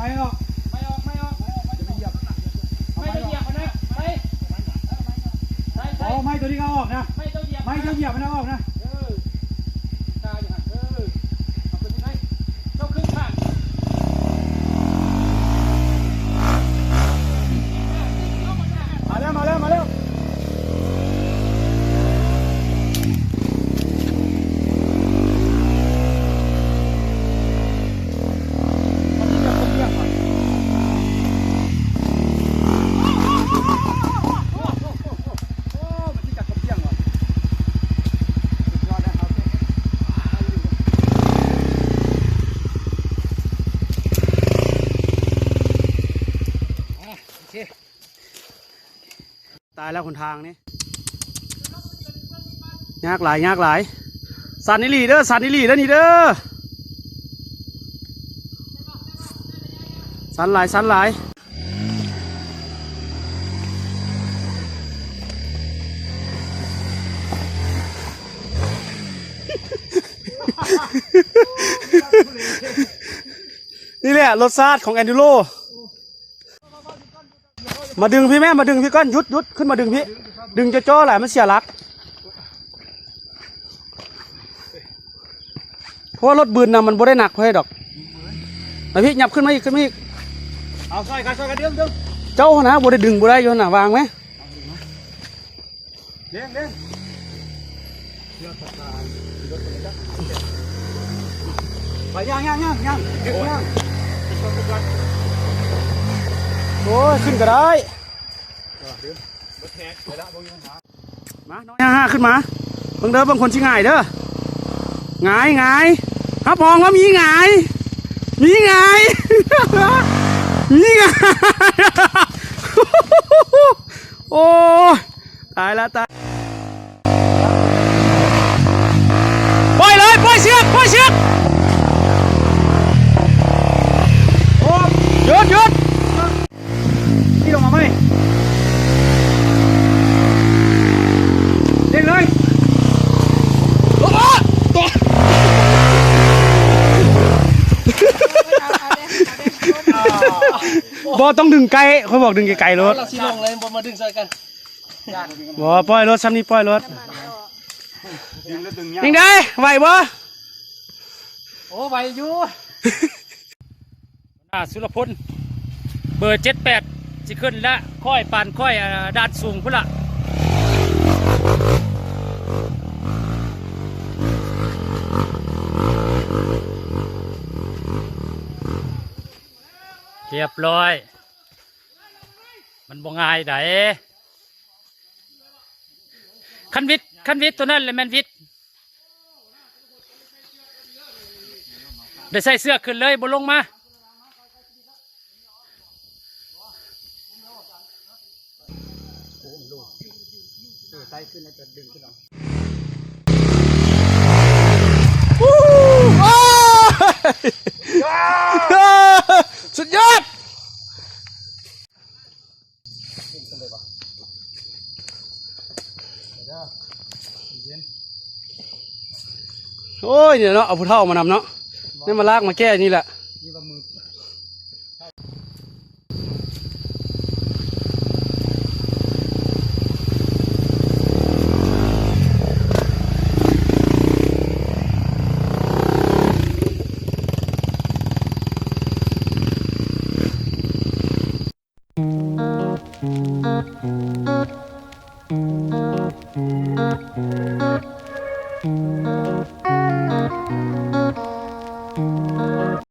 ไม่ออกจะไปเหยียบไม่จะเหยียบมันนะไม่ตัวนี้ก็ออกนะไม่จะเหยียบมันออกนะตาอย่างเอาไปที่ไหนเจ้าขึ้นข้างมาเร็วตายแล้วคนทางนี่ยากหลายสันนิลีเด้อนี่เด้อสันหลายนี่แหละรสชาติของแอนดูโรมาดึงพี่แม่มาดึงพี่ก้อนยุดขึ้นมาดึงพี่ดึงจะจ่อแหละมันเสียหลักเพราะรถบืนนะมันบ่ได้หนักเพื่อดอกนะพี่หยับขึ้นมาอีกเอาซอยกันดึงเจ้านะบ่ได้ดึงบ่ได้โยนน่ะวางไหมเด้งไปย่างโอ้ยขึ้นก็ได้มาน้อย5ขึ้นมาเบิ่งเด้อบางคนชิง่ายเด้อง่ายครับมองว่ามีง่ายโอ้ตายแล้วปล่อยเลยปล่อยเชือกโอ้หยุดที่ลงมาไหมเด้งเลยบอต้องดึงไกลเขาบอกดึงไกลรถเราชี้ลงเลยบอมาดึงใส่กันบอปล่อยรถซ้ำนี่ปล่อยรถดึงได้ไหวบ่โอ้ไหวอยู่สุรพลเบอร์78สิขึ้นละค่อยปานค่อยด้านสูงพุ่นละเรียบร้อยมันบ่ง่ายไดคันวิทย์ตัวนั้นเลยแมนวิทย์ได้ใส่เสื้อขึ้นเลยบ่ลงมาสุดยอดโอ้ยเนี่ยเนาะเอาผู้เฒ่ามานำเนาะนี่มาลากมาแก้นี่แหละ